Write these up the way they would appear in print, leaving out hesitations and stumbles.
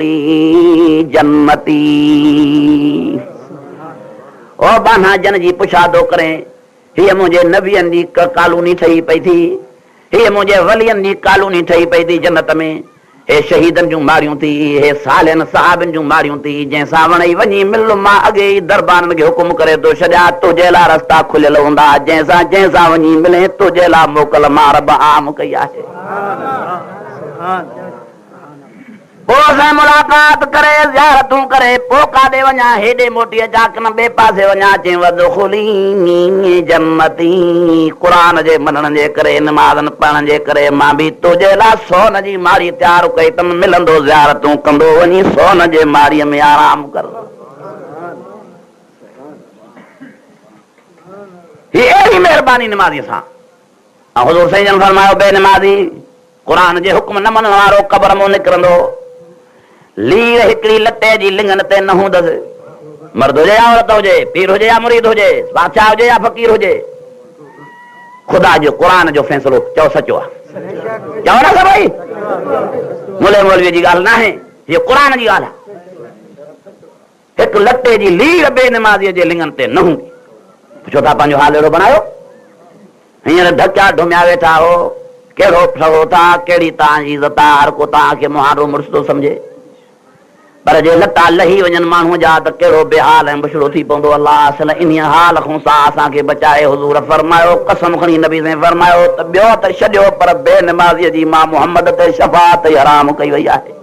जन्नती ओ बाना जन जी पुछादो करें ये मुझे नबियन दी कॉलोनी ठही पई थी ये मुझे वलियन दी कॉलोनी ठही पई थी जन्नत में हे शहीदन जूं मारियूं थी हे सालियन साहबन जूं मारियूं थी जैसा वणई वनी मिल मां अगे दरबारन के हुकुम करे तो छड्या तुझे ला रास्ता खुलियल हुंदा जैसा जैसा वनी मिले तुझे ला मोकल मार आम कई आहे पोइ मुलाक़ात करे ज़ियारतूं करे पोइ काॾे वञा हेॾे मोटी अचा न ॿिए पासे वञा चई वदखुली जन्नती क़ुरान जे मञण जे करे नमाज़न पढ़ण जे करे मां बि तुंहिंजे लाइ सोन जी मारी तयारु कई तम मिलंदो ज़ियारतूं कंदो वञी सोन जे मारीअ में आराम कर हीअ अहिड़ी महिरबानी नमाज़ीअ सां हुज़ूर साईं जन फरमायो बे नमाज़ी क़ुरान जे हुक्म न मञण वारो क़ब्र मां निकिरंदो लीर हिकिड़ी लटे जी लिंगन ते न हूंदसि मर्द हुजे या औरत हुजे पीर हुजे या मुरीद हुजे बादशाह हुजे या फ़कीर हुजे ख़ुदा जो क़ुरान जो फ़ैसिलो चओ सचो आहे चओ न सभई मुले मौलवीअ जी ॻाल्हि न आहे हीअ क़ुरान जी ॻाल्हि आहे हिकु लटे जी लीर बेनमाज़ीअ जे लिंगन ते न हूंदी पुछो था पंहिंजो हाल अहिड़ो बणायो हींअर ढकिया ढुमिया वेठा हो कहिड़ो ठहो था कहिड़ी तव्हांजी इज़त आहे हर को तव्हांखे मुहारो मुड़ुस थो सम्झे पर जे लटा लही वञनि माण्हूअ जा त कहिड़ो बेहाल ऐं मुशड़ो थी पवंदो अलाह असल इन हाल खां सा असांखे बचाए हुज़ूर फरमायो कसम खणी नबी साईं फरमायो त ॿियो त छॾियो पर बेनमाज़ीअ जी मां मुहम्मद ते शफ़ाअत हराम कई वई आहे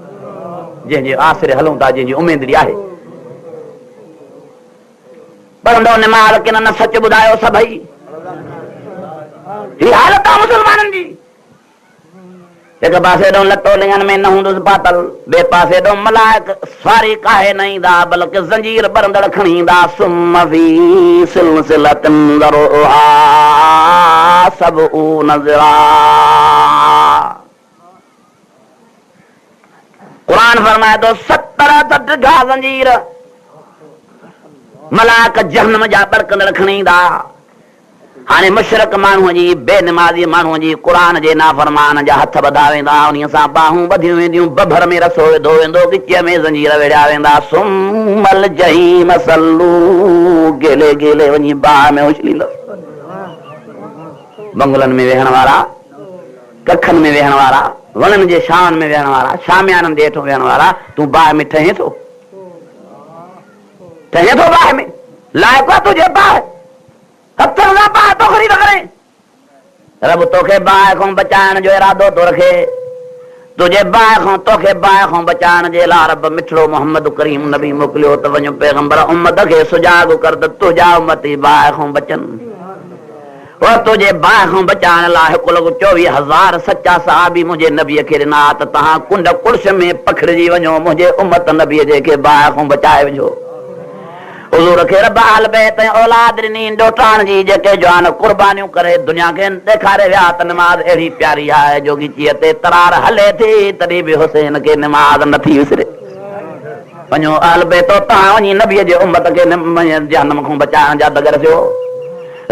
जंहिंजे आसिरे हलूं था जंहिंजी उमेदड़ी आहे पढ़ंदो नमाज़ किन न सच ॿुधायो सभई ही हालत आहे मुसलमाननि जी एक पासे ॾों लटो लिंगन में न हूंदुसि पातल ॿिए पासे ॾों मलाइक सारी काहे न ईंदा बल्कि ज़ंजीर बरंदड़ खणी ईंदा सुम फी सिलसिलतिन ज़रउहा सबऊन ज़िरा क़ुरान फरमाए थो 70 ढिघा ज़ंजीर मलाइक जहन्नम जा बरकंदड़ खणी ईंदा हाणे मुशरक माण्हूअ जी बेनमाज़ी माण्हूअ जी क़ुरान जे नाफ़रमान जा हथ ॿधा वेंदा उन्हीअ सां बाहूं ॿधियूं वेंदियूं बभर में रसो विधो वेंदो गिचीअ में ज़ंजीर वेड़ा वेंदा सुमल जहीम सल्लू गेले गेले वञी बाह में उछलींदो बंगलनि में वेहण वारा कखनि में वेहण वारा वणनि जे छांवनि में वेहण वारा शामियाननि जे हेठो वेहण वारा तूं बाह में ठहे थो बाह में लाइक़ु आहे तुंहिंजे बाह रब तोखे बाहि खां बचाइण जो इरादो थो रखे तुंहिंजे बाहि खां तोखे बाहि खां बचाइण जे लाइ रब मिठड़ो मोहम्मद करीम नबी मोकिलियो त वञो पैगंबर उम्मत खे सुजाग कर त तुंहिंजा उम्मती बाहि खां बचनि तुंहिंजे बाहि खां बचाइण लाइ 1,24,000 सचा सहाबी मुंहिंजे नबीअ खे ॾिना त तव्हां कुंड कुर्श में पखिड़िजी वञो मुंहिंजे उम्मत नबीअ जे खे बाहि खां बचाए विझो हुज़ूर खे रब आल बैत ऐं औलाद ॾिनी ॾोटाण जी जेके जवान क़ुर्बानियूं करे दुनिया खे ॾेखारे विया त नमाज़ अहिड़ी प्यारी आहे जो ॻिचीअ ते तरार हले थी तॾहिं बि हुसैन खे नमाज़ नथी विसरे वञो आल बैत तव्हां वञी नबीअ जे उम्मत खे जहन्नम खां बचाइण जा दगर थियो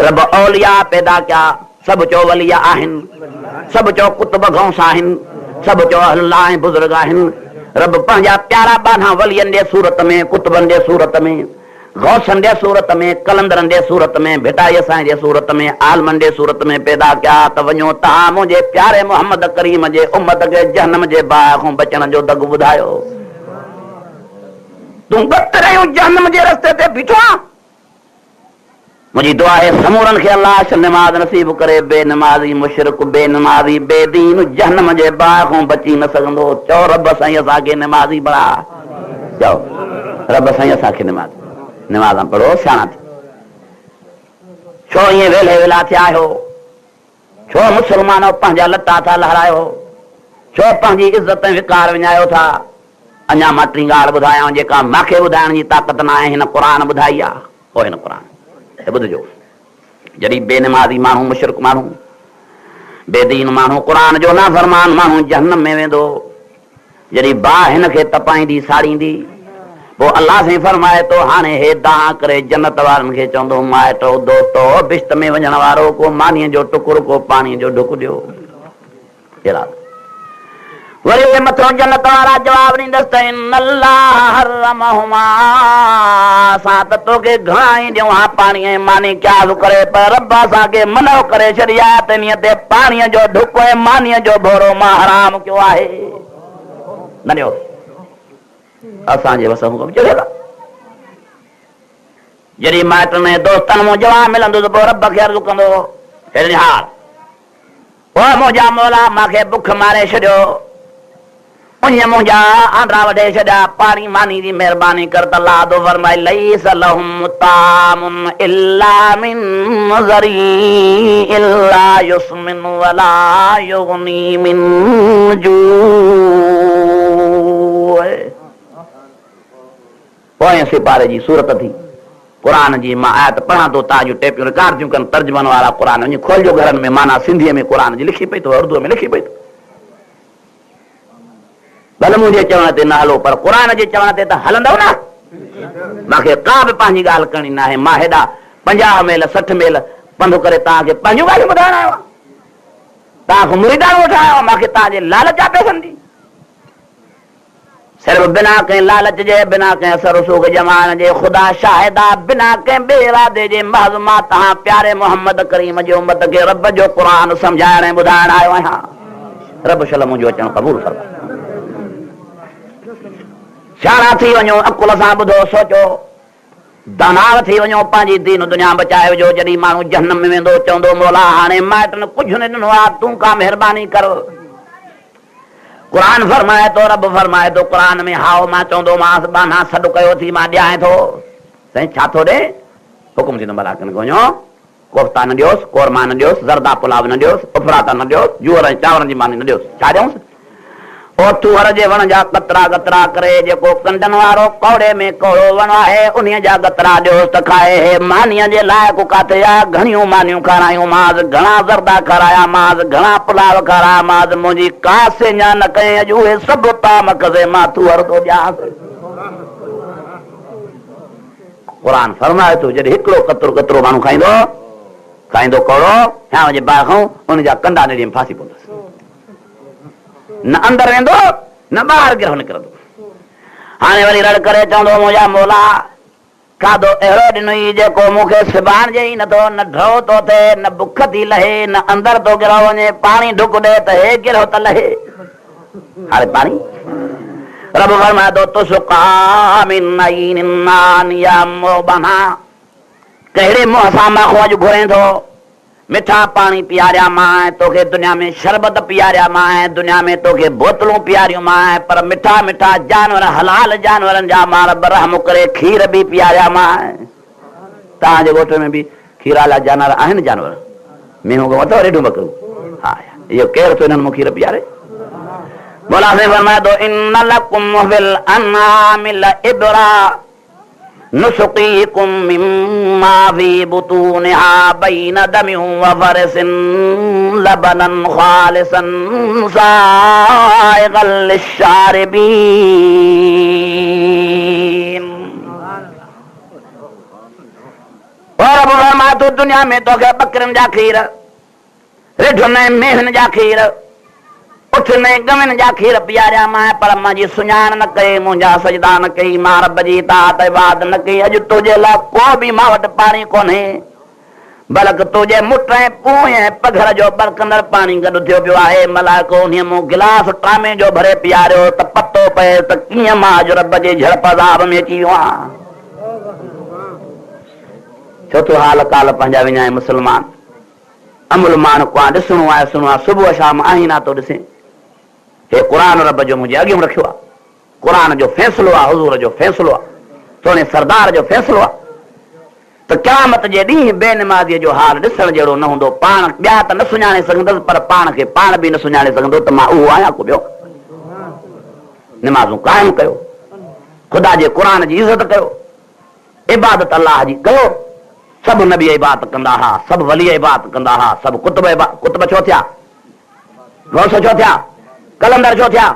रब औलिया पैदा कया सभु चओ वलिया आहिनि सभु चओ कुतुब गौस आहिनि सभु चओ अल्लाह ऐं बुज़ुर्ग आहिनि रब पंहिंजा प्यारा बाना वलियनि जे सूरत में कुतुबनि जे सूरत में गौसन जे सूरत में कलंदरनि जे सूरत में भिटाई साईं जे सूरत में आलमन जे सूरत में पैदा कया त वञो तव्हां मुंहिंजे प्यारे मोहम्मद करीम जे उम्मत खे जहन्नम जे बाहि खां बचण जो दग ॿुधायो तूं बतरियूं जहन्नम जे रस्ते ते बीठो आहे मुंहिंजी दुआ आहे समूरनि खे अलाह नमाज़ नसीब करे बेनमाज़ी मुशरिक बेनमाज़ी बेदीन जहन्नम जे बाहि खां बची न सघंदो चओ रब साईं असांखे नमाज़ी बणा चओ रब साईं असांखे नमाज़ पढ़ो सियाणा थी छो ईअं वेले वेला थिया आहियो छो मुसलमान पंहिंजा लटा था लहरायो छो पंहिंजी इज़त विकार विञायो था अञा मां टी ॻाल्हि ॿुधायां जेका मूंखे ॿुधाइण जी ताक़त न आहे हिन क़ुरान ॿुधाई आहे पोइ हिन क़ुरान ॿुधजो जॾहिं बेनमाज़ी माण्हू मुशरिक माण्हू बेदीन माण्हू क़ुरान जो नाफ़रमान माण्हू जहन्नम में वेंदो जॾहिं बाह हिन खे तपाईंदी साड़ींदी पोइ अलाह साईं फरमाए थो हाणे हे दाह करे जन्नत वारनि खे चवंदो माइटो दोस्तो बिश्त में वञण वारो को मानीअ जो टुकुर को पाणीअ जो ढुक ॾियो वरी मथो जन्नत वारा जवाब ॾींदसि त इन अल्लाह हर्रमहुमा असां त तोखे घणा ई ॾियूं हा पाणी ऐं मानी क़यास करे पर रब असांखे मनो करे छॾी आहे त इन ते पाणीअ जो ढुक ऐं मानीअ जो भोरो मां हराम कयो आहे न ॾियो असांजे वस हुकुम चले जॾहिं माइटनि ऐं दोस्तनि मूं जवाब मिलंदो त पोइ रब खे अर्ज़ु कंदो हेॾे हाल ओ मुंहिंजा मौला मूंखे बुख मारे छॾियो उन मुंहिंजा आंद्रा वढे छॾिया पाणी मानी जी महिरबानी कर त अल्लाह दो फरमाए लईस लहुम तामुन इल्ला मिन ज़री इल्ला युस्मिन वला युगनी मिन जू पोएं सिपारे जी सूरत थी क़ुरान जी मां आयत पढ़ां थो तव्हांजूं टेपियूं रिकॉर्ड थियूं कनि तर्जुमन वारा क़ुरान वञी खोलिजो घरनि में माना सिंधीअ में क़ुरान जी लिखी पई अथव उर्दूअ में लिखी पई अथव भले मुंहिंजे चवण ते न हलो पर क़ुरान जे चवण ते त हलंदव न मूंखे का बि पंहिंजी ॻाल्हि करणी न आहे मां हेॾा 50 मेल 60 मेल पंधु करे तव्हांखे पंहिंजूं ॻाल्हियूं ॿुधाइण आयो आहियां तव्हांखां मुरीदान वठायो मूंखे तव्हांजे लालच आहे पैसनि जी सिर्फ़ बिना कंहिं लालच जे बिना कंहिं असर रसूख जमान जे ख़ुदा शाहिदा बिना कंहिं ॿिए इरादे जे महज़ मां तव्हां प्यारे मोहम्मद करीम जी उम्मत खे रब जो क़ुरान सम्झाइण ऐं ॿुधाइण आयो आहियां रब शल मुंहिंजो अचणु क़बूल फरमाए शाणा थी वञो अकुल सां ॿुधो सोचो दानाव थी वञो पंहिंजी दीन दुनिया बचाए विझो जॾहिं माण्हू जहन्नम में वेंदो चवंदो मौला हाणे माइटनि कुझु न ॾिनो आहे तूं का महिरबानी कर क़ुरान फरमाए थो रब फरमाए थो क़ुरान में हाओ मां चवंदो मांसि बाना सॾु कयो थी मां ॾियां थो साईं छा थो ॾे हुकुम थी नंबर आकनि वञो कोफ्ता न ॾियोसि कोरमा न ॾियोसि ज़रदा पुलाव न ॾियोसि उफराता न ॾियोसि जूअर ऐं चांवरनि जी मानी न ॾियोसि छा ॾियोसि ओथूअर जे वण जा कतरा गतरा करे जेको कंडनि वारो कौड़े में कौड़ो वण आहे उन जा गतरा ॾियोसि त खाए हे मानीअ जे लाइक़ु काथे आहे घणियूं मानियूं खारायूं मांसि घणा ज़रदा खाराया मांसि घणा पुलाव खाराया मांसि मुंहिंजी का सेञा न कई अॼु उहे सभु ताम कसे मां थूअर थो ॾियांसि क़ुरान फरमाए थो जॾहिं हिकिड़ो कतरो माण्हू खाईंदो कौड़ो या जे ॿाहिरि खां उन जा कंडा नड़ी में फासी पवंदसि न अंदर वेंदो न ॿाहिरि गिरह निकिरंदो हाणे वरी रड़ करे चवंदो मुंहिंजा मौला खाधो अहिड़ो ॾिनई जेको मूंखे सिबाण जे ई नथो न ढो थो थिए न बुख थी लहे न अंदर थो गिरह वञे पाणी ढुक ॾे त हे गिरह त लहे हाणे पाणी रब फरमाए थो तुसक़ा मिन नईन नानिया मोबना कहिड़े मुंहं सां मां अॼु घुरे थो मिठा पानी पियारिया मां तोखे दुनिया में शरबत पियारिया मां दुनिया में तोखे बोतलूं पियारियूं मां पर मिठा मिठा जानवर हलाल जानवरनि जा मां रब रहम करे खीर बि पियारिया मां तव्हांजे ॻोठ में बि खीर वारा जानवर आहिनि जानवर मेहूं अथव रेडूं बकरूं हा इहो केरु थो हिननि मूं खीर पियारे मौला साईं फरमाए थो इन लकुम फिल अनआमि लइबरा नुसक़ीकुम मिम्मा फी बुतूनिहा बैन दमिन व फरसिन लबनन खालिसन साइगल लिश्शारिबीन और अब फरमाए थो दुनिया में तोखे बकरनि जा खीर रिढुनि ऐं मेहनि जा खीर उठनि ऐं गवनि जा खीर पियारिया मां पर मुंहिंजी सुञाण न कई मुंहिंजा सजदा न कई मां रब जी इताअत इबादत न कई अॼु तुंहिंजे लाइ को बि मां वटि पाणी कोन्हे बल्कि तुंहिंजे मुठ ऐं पूं ऐं पघर जो बरकंदड़ पाणी गॾु थियो पियो आहे मलाइको उन मूं गिलास टामे जो भरे पियारियो त पतो पए त कीअं मां अॼु रब जे झड़प अज़ाब में अची वियो आहियां चोथो हाल काल पंहिंजा विञाए मुस्लमान अमुल मान को ॾिसणो आहे सुबुह शाम आईना थो ॾिसे हे क़ुरान रब जो मुंहिंजे अॻियां रखियो आहे क़ुरान जो फ़ैसिलो आहे हुज़ूर जो फ़ैसिलो आहे सोने सरदार जो फ़ैसिलो आहे त क़यामत जे ॾींहुं बेनमाज़ीअ जो हाल ॾिसण जहिड़ो न हूंदो पाण ॿिया त न सुञाणे सघंदसि पर पाण खे पाण बि न सुञाणे सघंदो त मां उहो आहियां को ॿियो निमाज़ूं क़ाइमु कयो ख़ुदा जे क़ुरान जी इज़त कयो इबादत अलाह जी कयो सभु नबी इबादत कंदा हुआ सभु वली इबादत कंदा हुआ सभु कुतुब छो थिया गौस छो थिया कलंदर छो थिया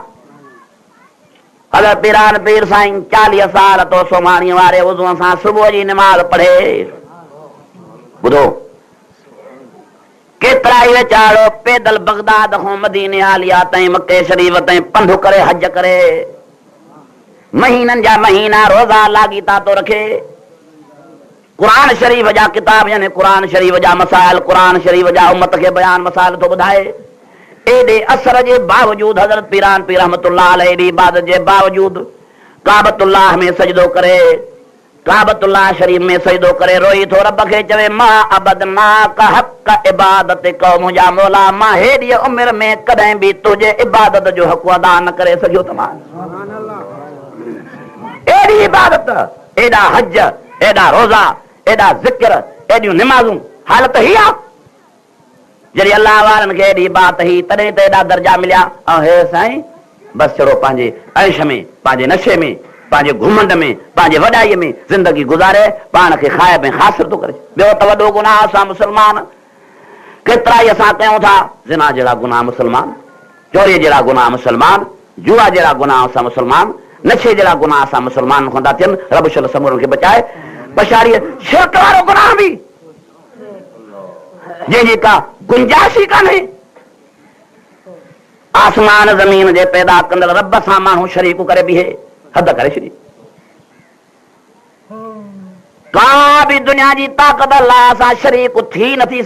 हज़रत पीरान पीर साईं 40 साल तो सोमाणीअ वारे वज़ूअ सां सुबुह जी निमाज़ पढ़े ॿुधो केतिरा ई वेचारो पैदल बगदाद खां मदीने आलिया ताईं मके शरीफ ताईं पंधु करे हज करे महीननि जा महीना रोज़ा लाॻीता तो रखे क़ुरान शरीफ़ जा किताब यानी क़ुरान शरीफ़ जा मसाइल क़ुरान शरीफ़ जा उम्मत खे बयान मसाइल तो ॿुधाए एॾे असर जे बावजूद हज़रत पीरान पीर रहमतुल्लाह अलैहि एॾी इबादत जे बावजूद काबतुल्लाह में सजदो करे काबतुल्लाह शरीफ में सजदो करे रोई थो रब खे चवे मां अबदना का हक़ इबादत कौ मुंहिंजा मौला मां हेॾी उमिरि में कॾहिं बि तुंहिंजे इबादत जो हक़ अदा न करे सघियो त मां एॾी इबादत एॾा हज एॾा रोज़ा एॾा ज़िक्र एॾियूं निमाज़ूं हालत ही आहे जॾहिं अलाह वारनि खे एॾी बात ही तॾहिं त एॾा दर्जा मिलिया ऐं हे साईं बसि छड़ो पंहिंजे ऐश में पंहिंजे नशे में पंहिंजे घुमंड में पंहिंजे वॾाईअ में ज़िंदगी गुज़ारे पाण खे खाए में ख़ासिर थो करे ॿियो त वॾो गुनाह असां मुस्लमान केतिरा ई असां कयूं था ज़िना जहिड़ा गुनाह मुस्लमान चोरी जहिड़ा गुनाह मुस्लमान जुआ जहिड़ा गुनाह असां मुस्लमान नशे जहिड़ा गुनाह असां मुस्लमान खां था थियनि रब शल समूरनि खे बचाए बशारीअ शिरक वारो गुनाह बि जंहिंजी का गुंजाइश ई कान्हे आसमान ज़मीन जे पैदा कंदड़ रब सां माण्हू शरीक करे बीहे हद करे छॾी का बि दुनिया जी ताक़त अल्लाह सां शरीक थी नथी सघे